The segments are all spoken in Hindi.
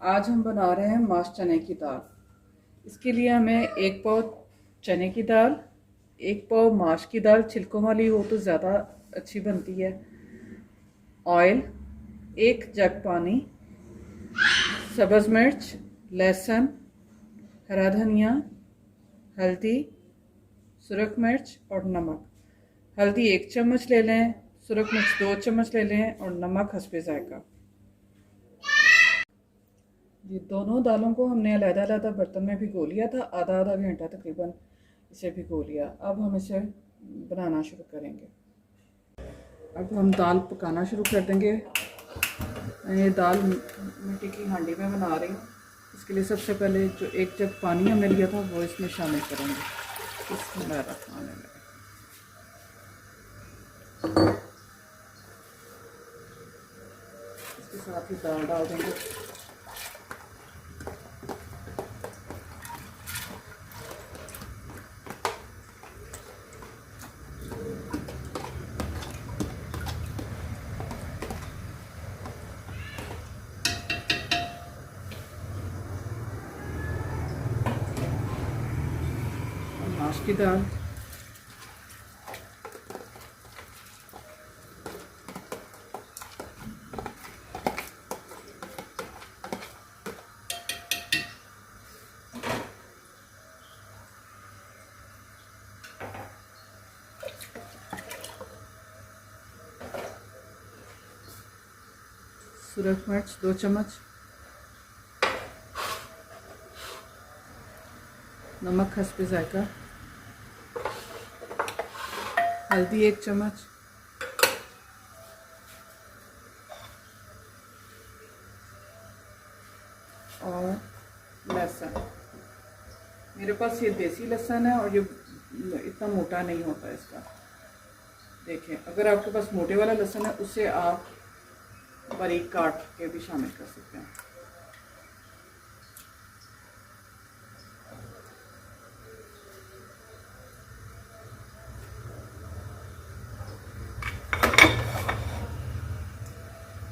आज हम बना रहे हैं माश चने की दाल। इसके लिए हमें एक पाव चने की दाल, एक पाव माश की दाल, छिलकों वाली हो तो ज़्यादा अच्छी बनती है, ऑयल, एक जग पानी, सब्ज़ मिर्च, लहसुन, हरा धनिया, हल्दी, सुरख मिर्च और नमक। हल्दी 1 चम्मच ले लें, सुरख मिर्च 2 चम्मच ले लें और नमक हस्बे जायका। ये दोनों दालों को हमने अलग-अलग बर्तन में भिगो लिया था, आधा घंटा तकरीबन इसे भिगो लिया। अब हम इसे बनाना शुरू करेंगे। अब हम दाल पकाना शुरू कर देंगे। मैं ये दाल मिट्टी की हांडी में बना रही हूँ। इसके लिए सबसे पहले जो 1 जग पानी हमने लिया था वो इसमें शामिल करेंगे। बिस्मिल्लाहिर्रहमानिर्रहीम। इसके साथ ही दाल डाल देंगे। माश की दाल, सुरख मिर्च 2 चम्मच, नमक हस्बे जायका, हल्दी 1 चम्मच, और लहसुन। मेरे पास ये देसी लहसुन है और ये इतना मोटा नहीं होता इसका। देखें, अगर आपके पास मोटे वाला लहसुन है उसे आप बारीक काट के भी शामिल कर सकते हैं।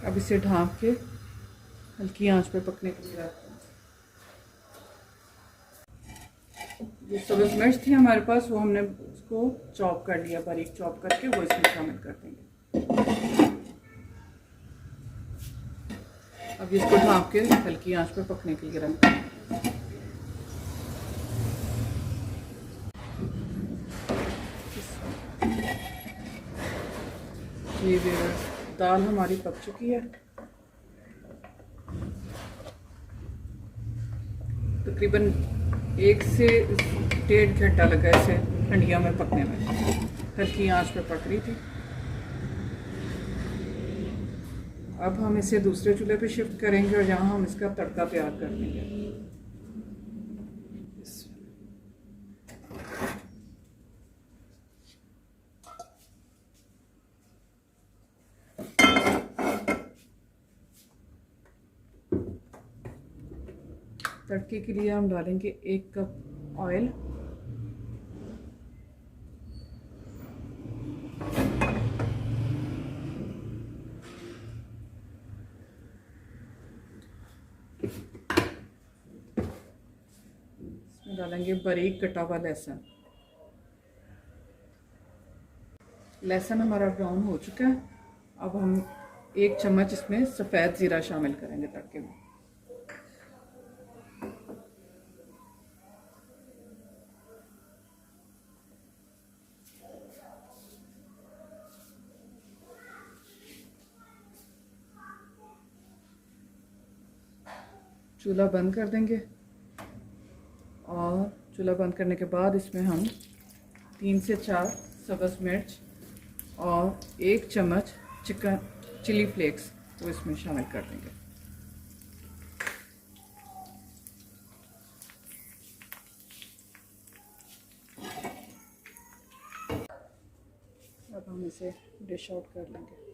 अब इसे ढाँप के हल्की आंच पे पकने के लिए रखते हैं। जो सब्ज़ मिर्च थी हमारे पास वो हमने उसको चॉप कर लिया, बारीक चॉप करके वो इसमें शामिल कर देंगे। अब इसको ढाँप के हल्की आंच पे पकने के लिए रखते हैं। ये दाल हमारी पक चुकी है। तकरीबन 1 से 1.5 घंटा लगा इसे हंडिया में पकने में। हल्की आंच पे पक रही थी। अब हम इसे दूसरे चूल्हे पे शिफ्ट करेंगे और यहाँ हम इसका तड़का तैयार कर लेंगे। तड़के के लिए हम डालेंगे 1 कप ऑयल, इसमें डालेंगे बारीक कटा हुआ लहसुन। लहसुन हमारा ब्राउन हो चुका है। अब हम 1 चम्मच इसमें सफ़ेद ज़ीरा शामिल करेंगे तड़के में। चूल्हा बंद कर देंगे और चूल्हा बंद करने के बाद इसमें हम 3 से 4 सब्ज़ मिर्च और 1 चम्मच चिली फ्लेक्स को इसमें शामिल कर देंगे। अब हम इसे डिश आउट कर लेंगे।